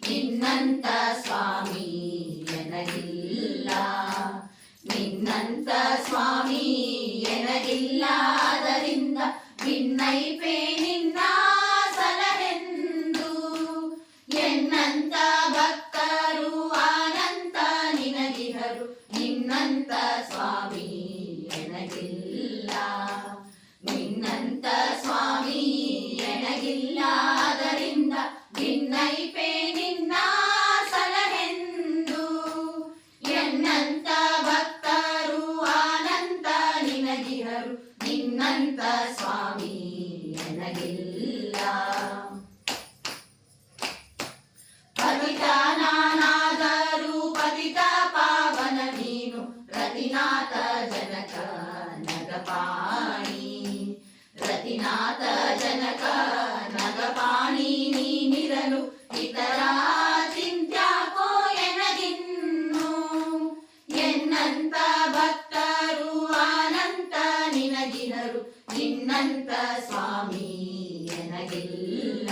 ನಿನ್ನಂತ ಸ್ವಾಮಿ ಎನಗಿಲ್ಲ, ನಿನ್ನಂತ ಸ್ವಾಮಿ ಎನಗಿಲ್ಲ. ಅದರಿಂದ ಭಿನ್ನೈಪೆ ನಿನ್ನ ಸಲಹೆಂದು. ಎನ್ನಂತ ಭಕ್ತರು ಅನಂತ ನಿನಗಿಹರು, ನಿನ್ನಂತ ಸ್ವಾಮಿ ಎನಗಿಲ್ಲ, ನಿನ್ನಂತ ಸ್ವಾಮಿ ಎನಗಿಲ್ಲ. ಅದರಿಂದ ಭಿನ್ನೈಪೆ ನಿನ್ನ ಸಲಹೆಂದು. ಎನ್ನಂತ ಭಕ್ತರು ಅನಂತ ನಿನಗಿಹರು, ನಿನ್ನಂತ ಸ್ವಾಮಿ ಎನಗಿಲ್ಲ. ಪತಿತ ನಾನಾದರೂ ಪತಿತ ಪಾವನ ನೀನು, ರತಿನಾಥ ಜನಕ ನಗಪಾಣಿ, ರತಿನಾಥ ಜನಕ ನಗಪಾಣಿ. ನೀನಿರಲು ಇತರ ಚಿಂತ್ಯಾಕೋ ಎನಗಿನ್ನು. ಎನ್ನಂತ ಭಕ್ತರು ಅನಂತ ನಿನಗಿಹರು, ನಿನ್ನಂತ ಸ್ವಾಮಿ ಎನಗಿಲ್ಲ.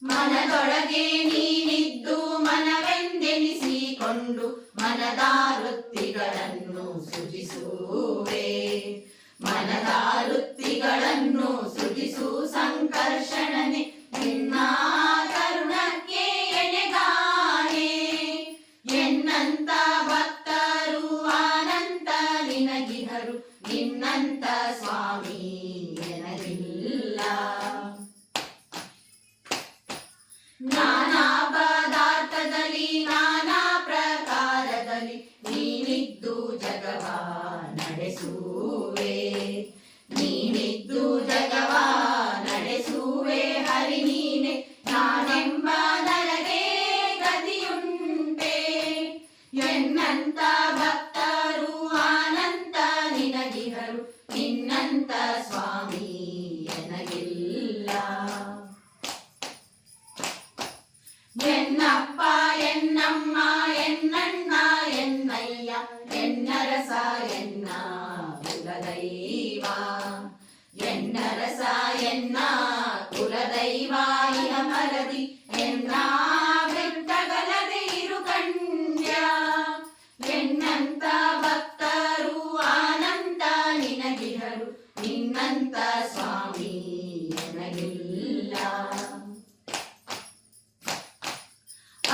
ಮನದೊಳಗೆ ನೀನಿದ್ದು ಮನವೆಂದೆನಿಸಿಕೊಂಡು ಮನದ ವೃತ್ತಿಗಳನ್ನು ಸೃಜಿಸುವೆ, ಮನದ ವೃತ್ತಿಗಳನ್ನು ಸೃಜಿಸು ಸಂಕರ್ಷಣನೆ. ನಿನ್ನ ಕರುಣಕ್ಕೆ ಎಣೆಗಾಣೆ. ಎನ್ನಂತ ಭಕ್ತರು ಅನಂತ ನಿನಗಿಹರು, ನಿನ್ನಂತ ಸ್ವಾಮಿ ಎನಗಿಲ್ಲ. ನಾನಾ ಪದಾರ್ಥದಲ್ಲಿ ನಾನಾ ಪ್ರಕಾರದಲ್ಲಿ ನೀನಿದ್ದು ಜಗವ ನಡೆಸುವೆ, ನೀನಿದ್ದು ಜಗವ ನಡೆಸುವೆ. ಹರಿ ನೀನೆ ನಾನೆಂಬ ನನಗೆ ಗತಿಯುಂಟೆ. ಎನ್ನಂತ ಭಕ್ತರು ಅನಂತ ನಿನಗಿಹರು, ನಿನ್ನಂತ ಸ್ವಾಮಿ ಎನಗಿಲ್ಲ. ಎನ್ನಪ್ಪ ಎನ್ನಮ್ಮ ಎನ್ನಣ್ಣ ಎನ್ನಯ್ಯ ಎನ್ನರಸ ಎನ್ನ ಕುಲದೈವ, ಎನ್ನರಸ ಎನ್ನ ಕುಲದೈವ. ಇಹ ಮರದಿ ಎನ್ನ ಬೆಟ್ಟಗಲದೆ ಇರು ಕಂಡ್ಯ. ಎನ್ನಂತ ಭಕ್ತರು ಅನಂತ ನಿನಗಿಹರು, ನಿನ್ನಂತ ಸ್ವಾಮಿ ಎನಗಿಲ್ಲ.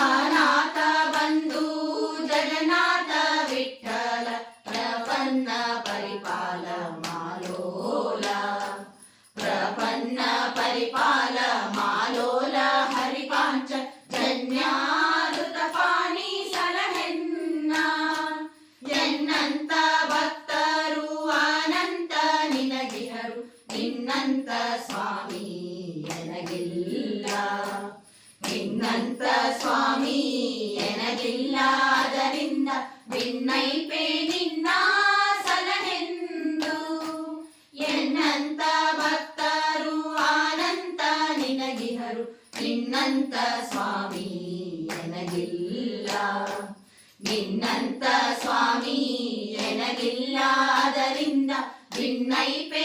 ಅನಾಥ ಬಂಧು ಜಗನ್ನಾಥ ವಿಠಲ ಪ್ರಪನ್ನ ಪರಿಪಾಲ ಮಾಲೋಲ, ಪ್ರಪನ್ನ ಪರಿಪಾಲ ಮಾಲೋಲ. ಹರಿಪಾಂಚ ಜನ್ಯಾಋತ ಪಾಣಿ ಸಲಹೆನ್ನ. ಎನ್ನಂತ ಭಕ್ತರು ಅನಂತ ನಿನಗಿಹರು, ನಿನ್ನಂತ ಸ್ವಾಮಿ ಎನಗಿಲ್ಲ, ನಿನ್ನಂತ ಸ್ವಾಮಿ ಎನಗಿಲ್ಲ. ಅದರಿಂದ ಭಿನ್ನೈಪೆ ನಿನ್ನ ಸಲಹೆಂದು. ಎನ್ನಂತ ಭಕ್ತರು ಅನಂತ ನಿನಗಿಹರು, ನಿನ್ನಂತ ಸ್ವಾಮಿ ಎನಗಿಲ್ಲ, ನಿನ್ನಂತ ಸ್ವಾಮಿ ಎನಗಿಲ್ಲ. ಅದರಿಂದ ಭಿನ್ನೈಪೆ